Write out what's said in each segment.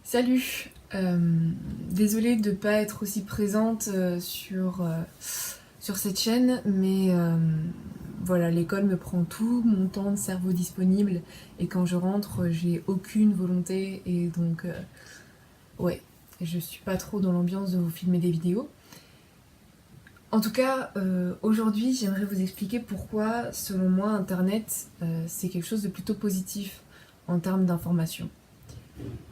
Salut, désolée de ne pas être aussi présente sur cette chaîne, mais voilà, l'école me prend tout mon temps de cerveau disponible et quand je rentre, j'ai aucune volonté et donc ouais, je suis pas trop dans l'ambiance de vous filmer des vidéos. En tout cas, aujourd'hui, j'aimerais vous expliquer pourquoi, selon moi, Internet, c'est quelque chose de plutôt positif en termes d'information.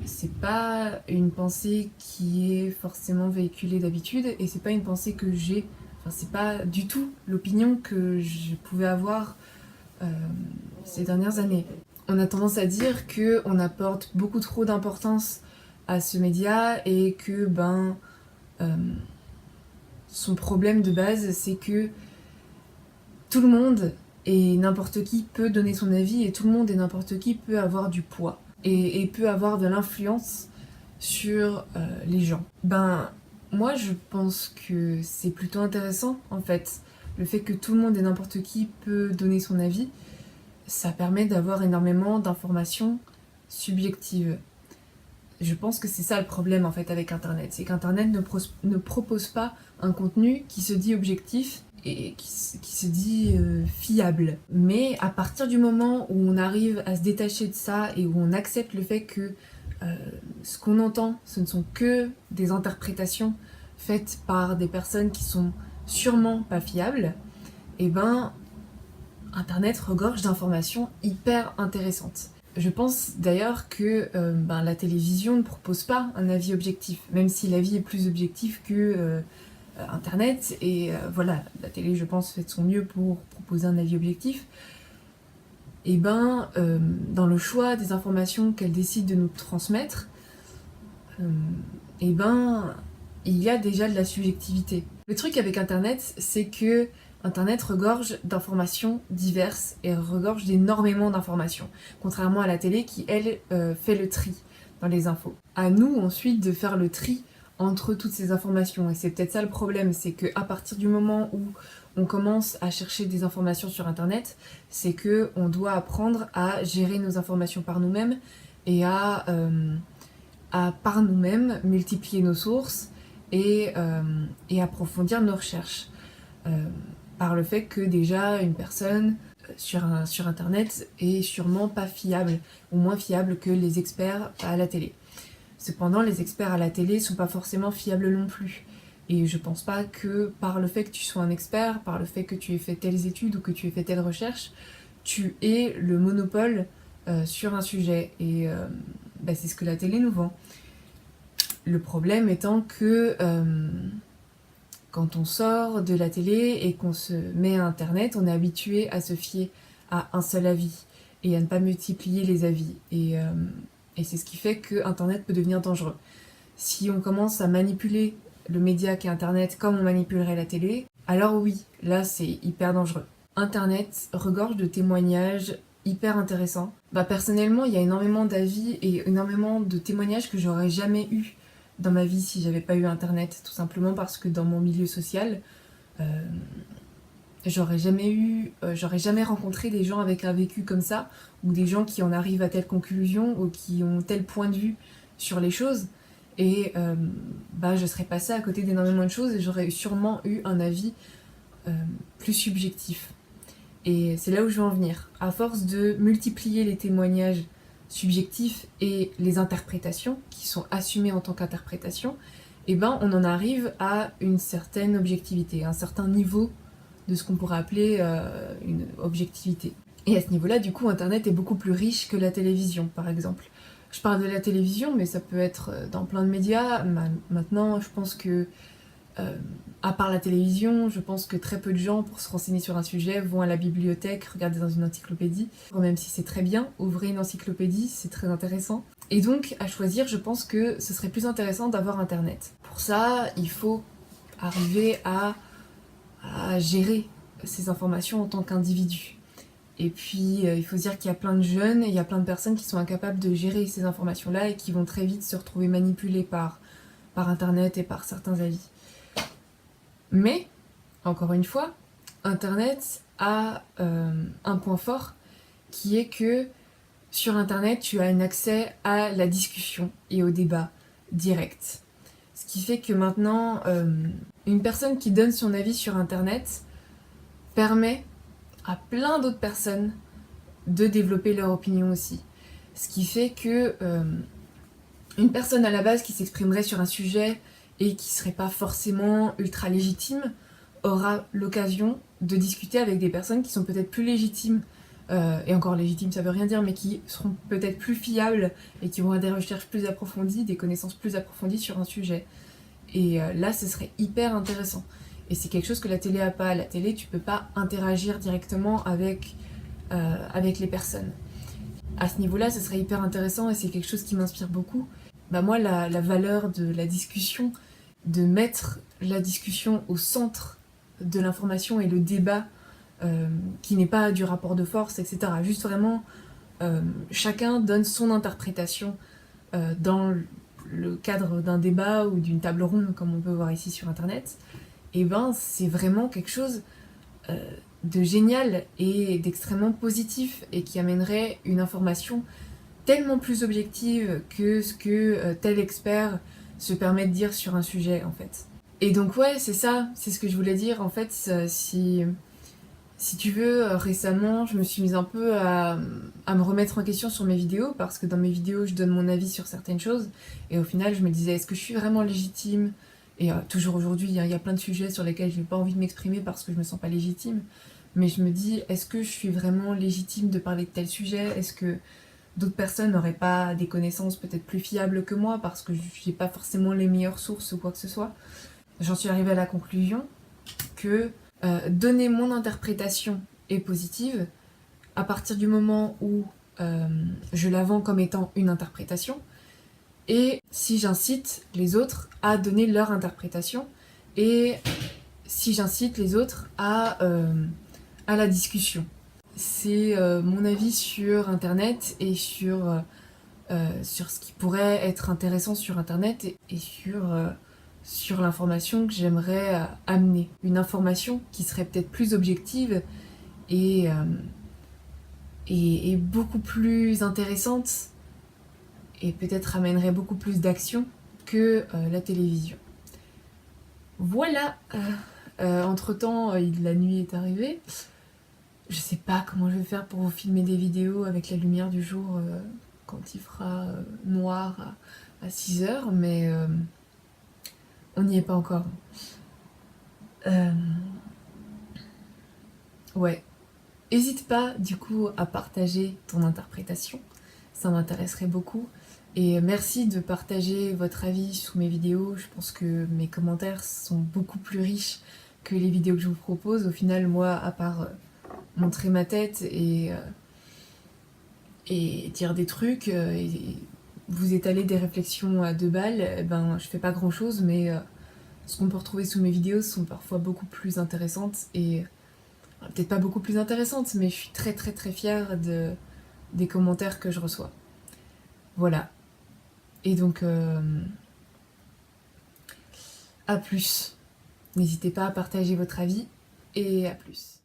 C'est pas une pensée qui est forcément véhiculée d'habitude et c'est pas une pensée que j'ai. Enfin, c'est pas du tout l'opinion que je pouvais avoir euh, ces dernières années. On a tendance à dire qu'on apporte beaucoup trop d'importance à ce média et que euh, son problème de base c'est que tout le monde et n'importe qui peut donner son avis et tout le monde et n'importe qui peut avoir du poids et peut avoir de l'influence sur les gens. Moi je pense que c'est plutôt intéressant en fait. Le fait que tout le monde et n'importe qui peut donner son avis, ça permet d'avoir énormément d'informations subjectives. Je pense que c'est ça le problème en fait avec Internet, c'est qu'Internet ne propose pas un contenu qui se dit objectif et qui se dit fiable. Mais à partir du moment où on arrive à se détacher de ça et où on accepte le fait que euh, ce qu'on entend, ce ne sont que des interprétations faites par des personnes qui sont sûrement pas fiables, et Internet regorge d'informations hyper intéressantes. Je pense d'ailleurs que la télévision ne propose pas un avis objectif, même si l'avis est plus objectif que Internet. Et voilà, la télé, je pense, fait de son mieux pour proposer un avis objectif. Dans le choix des informations qu'elle décide de nous transmettre, euh, il y a déjà de la subjectivité. Le truc avec Internet, c'est que Internet regorge d'informations diverses et regorge d'énormément d'informations, contrairement à la télé qui, elle, fait le tri dans les infos. À nous ensuite de faire le tri entre toutes ces informations. Et c'est peut-être ça le problème, c'est qu'à partir du moment où on commence à chercher des informations sur Internet, c'est qu'on doit apprendre à gérer nos informations par nous-mêmes et à par nous-mêmes multiplier nos sources et approfondir nos recherches. Euh, Par le fait que déjà une personne sur Internet est sûrement pas fiable, ou moins fiable que les experts à la télé. Cependant, les experts à la télé sont pas forcément fiables non plus. Et je pense pas que par le fait que tu sois un expert, par le fait que tu aies fait telles études ou que tu aies fait telle recherche, tu aies le monopole sur un sujet. Et c'est ce que la télé nous vend. Le problème étant que quand on sort de la télé et qu'on se met à Internet, on est habitué à se fier à un seul avis et à ne pas multiplier les avis. Et c'est ce qui fait que Internet peut devenir dangereux. Si on commence à manipuler le média qu'est Internet comme on manipulerait la télé, alors oui, là c'est hyper dangereux. Internet regorge de témoignages hyper intéressants. Personnellement, il y a énormément d'avis et énormément de témoignages que j'aurais jamais eu dans ma vie si j'avais pas eu Internet, tout simplement parce que dans mon milieu social, euh, j'aurais jamais rencontré des gens avec un vécu comme ça, ou des gens qui en arrivent à telle conclusion, ou qui ont tel point de vue sur les choses. Et je serais passée à côté d'énormément de choses et j'aurais sûrement eu un avis euh, plus subjectif. Et c'est là où je veux en venir. À force de multiplier les témoignages subjectifs et les interprétations, qui sont assumées en tant qu'interprétations, on en arrive à une certaine objectivité, un certain niveau de ce qu'on pourrait appeler une objectivité. Et à ce niveau-là, du coup, Internet est beaucoup plus riche que la télévision, par exemple. Je parle de la télévision, mais ça peut être dans plein de médias. Maintenant, je pense que à part la télévision, je pense que très peu de gens, pour se renseigner sur un sujet, vont à la bibliothèque, regarder dans une encyclopédie. Même si c'est très bien, ouvrir une encyclopédie, c'est très intéressant. Et donc, à choisir, je pense que ce serait plus intéressant d'avoir Internet. Pour ça, il faut arriver à gérer ces informations en tant qu'individu. Et puis, il faut se dire qu'il y a plein de jeunes et il y a plein de personnes qui sont incapables de gérer ces informations-là et qui vont très vite se retrouver manipulées par Internet et par certains avis. Mais, encore une fois, Internet a un point fort qui est que sur internet, tu as un accès à la discussion et au débat direct. Ce qui fait que maintenant, une personne qui donne son avis sur internet permet à plein d'autres personnes de développer leur opinion aussi. Ce qui fait que une personne à la base qui s'exprimerait sur un sujet et qui serait pas forcément ultra légitime aura l'occasion de discuter avec des personnes qui sont peut-être plus légitimes, et encore légitime ça veut rien dire, mais qui seront peut-être plus fiables et qui vont avoir des recherches plus approfondies, des connaissances plus approfondies sur un sujet. Et là ce serait hyper intéressant. Et c'est quelque chose que la télé a pas. La télé, tu peux pas interagir directement avec les personnes. À ce niveau-là, ce serait hyper intéressant et c'est quelque chose qui m'inspire beaucoup. Bah moi, la valeur de la discussion, de mettre la discussion au centre de l'information et le débat, qui n'est pas du rapport de force, etc. Juste vraiment, chacun donne son interprétation dans le cadre d'un débat ou d'une table ronde, comme on peut voir ici sur Internet. Et ben, c'est vraiment quelque chose de génial et d'extrêmement positif et qui amènerait une information tellement plus objective que ce que tel expert se permet de dire sur un sujet en fait. Et donc ouais, c'est ça, c'est ce que je voulais dire en fait. Si tu veux, récemment je me suis mise un peu à me remettre en question sur mes vidéos parce que dans mes vidéos je donne mon avis sur certaines choses et au final je me disais est-ce que je suis vraiment légitime. Et toujours aujourd'hui, il y a plein de sujets sur lesquels je n'ai pas envie de m'exprimer parce que je me sens pas légitime. Mais je me dis, est-ce que je suis vraiment légitime de parler de tel sujet? Est-ce que d'autres personnes n'auraient pas des connaissances peut-être plus fiables que moi parce que j'ai pas forcément les meilleures sources ou quoi que ce soit? J'en suis arrivée à la conclusion que donner mon interprétation est positive à partir du moment où je la vends comme étant une interprétation. Et si j'incite les autres à donner leur interprétation, et si j'incite les autres à la discussion. C'est mon avis sur Internet et sur ce qui pourrait être intéressant sur Internet et sur l'information que j'aimerais amener. Une information qui serait peut-être plus objective et, et beaucoup plus intéressante et peut-être amènerait beaucoup plus d'action que la télévision. Voilà. Entre-temps, la nuit est arrivée. Je sais pas comment je vais faire pour vous filmer des vidéos avec la lumière du jour quand il fera noir à 6h, mais on n'y est pas encore. Ouais. Hésite pas du coup à partager ton interprétation, ça m'intéresserait beaucoup. Et merci de partager votre avis sous mes vidéos. Je pense que mes commentaires sont beaucoup plus riches que les vidéos que je vous propose. Au final, moi, à part montrer ma tête et dire des trucs et vous étaler des réflexions à deux balles, ben je fais pas grand chose, mais ce qu'on peut retrouver sous mes vidéos sont parfois beaucoup plus intéressantes et peut-être pas beaucoup plus intéressantes, mais je suis très très très fière des commentaires que je reçois. Voilà. Et donc, à plus. N'hésitez pas à partager votre avis et à plus.